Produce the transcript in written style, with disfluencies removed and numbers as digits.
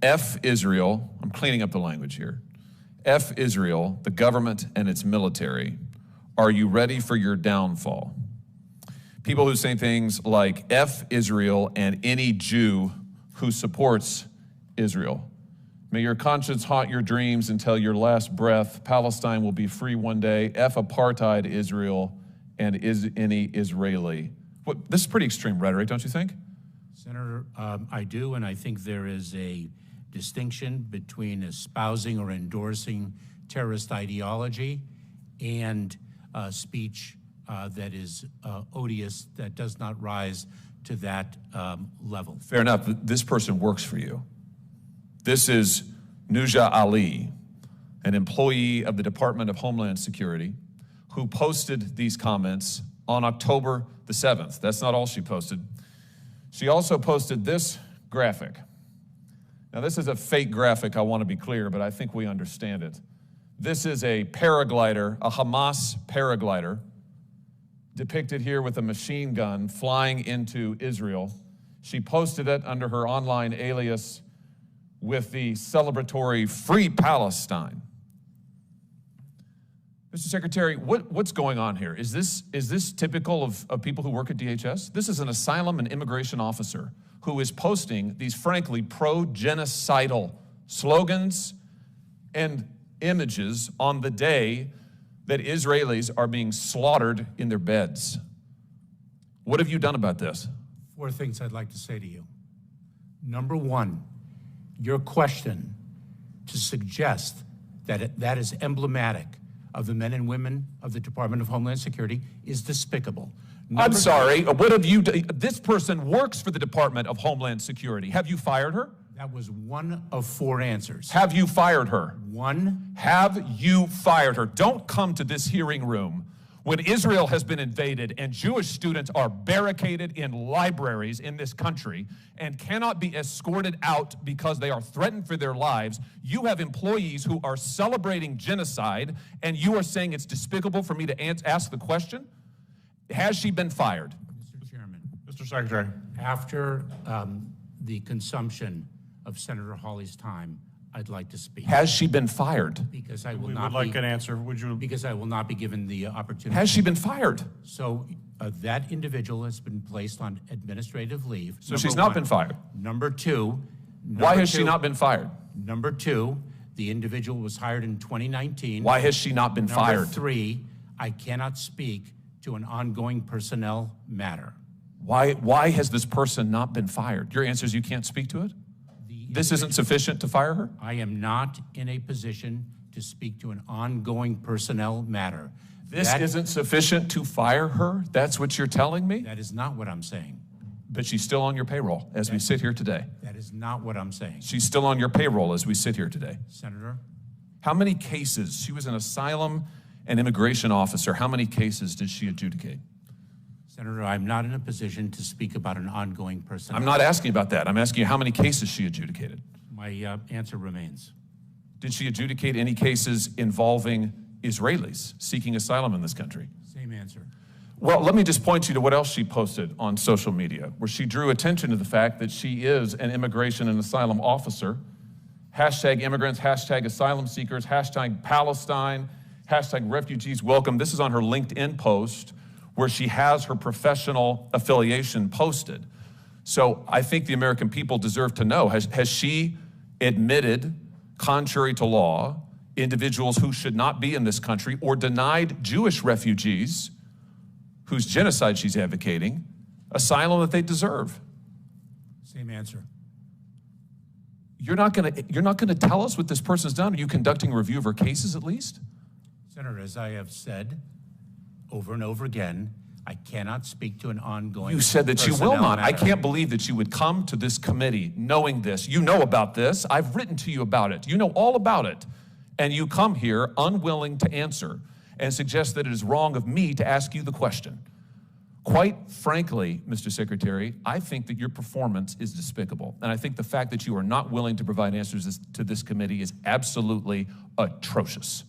F Israel, I'm cleaning up the language here. F Israel, the government and its military. Are you ready for your downfall? People who say things like F Israel and any Jew who supports Israel. May your conscience haunt your dreams until your last breath. Palestine will be free one day. F apartheid Israel and any Israeli. This is pretty extreme rhetoric, don't you think? Senator, I do, and I think there is a distinction between espousing or endorsing terrorist ideology and speech that is odious, that does not rise to that level. Fair enough. This person works for you. This is Nuja Ali, an employee of the Department of Homeland Security, who posted these comments on October the 7th. That's not all she posted. She also posted this graphic. Now, this is a fake graphic, I want to be clear, but I think we understand it. This is a paraglider, a Hamas paraglider, depicted here with a machine gun flying into Israel. She posted it under her online alias with the celebratory Free Palestine. Mr. Secretary, what's going on here? Is this typical of people who work at DHS? This is an asylum and immigration officer who is posting these, frankly, pro-genocidal slogans and images on the day that Israelis are being slaughtered in their beds. What have you done about this? 4 things I'd like to say to you. Number one, your question to suggest that that is emblematic of the men and women of the Department of Homeland Security is despicable. I'm sorry, what have you done? This person works for the Department of Homeland Security. Have you fired her? That was one of 4 answers. Have you fired her? One. Have you fired her? Don't come to this hearing room when Israel has been invaded and Jewish students are barricaded in libraries in this country and cannot be escorted out because they are threatened for their lives. You have employees who are celebrating genocide, and you are saying it's despicable for me to ask the question? Has she been fired? Mr. Chairman. Mr. Secretary. After the consumption of Senator Hawley's time, I'd like to speak. Has she been fired? Because I will We not would like be, an answer. Would you? because I will not be given the opportunity. Has she been fired? So that individual has been placed on administrative leave. So she's not been fired. Number two. Why has she not been fired? Number two, the individual was hired in 2019. Why has she not been fired? Number three, I cannot speak to an ongoing personnel matter. Why has this person not been fired? Your answer is you can't speak to it? This isn't sufficient to fire her? I am not in a position to speak to an ongoing personnel matter. This isn't sufficient to fire her? That's what you're telling me? That is not what I'm saying. But she's still on your payroll as we sit here today. That is not what I'm saying. She's still on your payroll as we sit here today. Senator? How many cases? She was an asylum and immigration officer. How many cases did she adjudicate? Senator, I'm not in a position to speak about an ongoing personnel. I'm not asking about that. I'm asking you how many cases she adjudicated. My answer remains. Did she adjudicate any cases involving Israelis seeking asylum in this country? Same answer. Well, let me just point you to what else she posted on social media, where she drew attention to the fact that she is an immigration and asylum officer. Hashtag immigrants, hashtag asylum seekers, hashtag Palestine, hashtag refugees welcome. This is on her LinkedIn post where she has her professional affiliation posted. So I think the American people deserve to know, has she admitted, contrary to law, individuals who should not be in this country or denied Jewish refugees whose genocide she's advocating asylum that they deserve? Same answer. You're not gonna tell us what this person's done? Are you conducting a review of her cases at least? Senator, as I have said over and over again, I cannot speak to an ongoing You said that you will personnel not. I matter. can't believe that you would come to this committee knowing this. You know about this. I've written to you about it. You know all about it. And you come here unwilling to answer and suggest that it is wrong of me to ask you the question. Quite frankly, Mr. Secretary, I think that your performance is despicable. And I think the fact that you are not willing to provide answers to this committee is absolutely atrocious.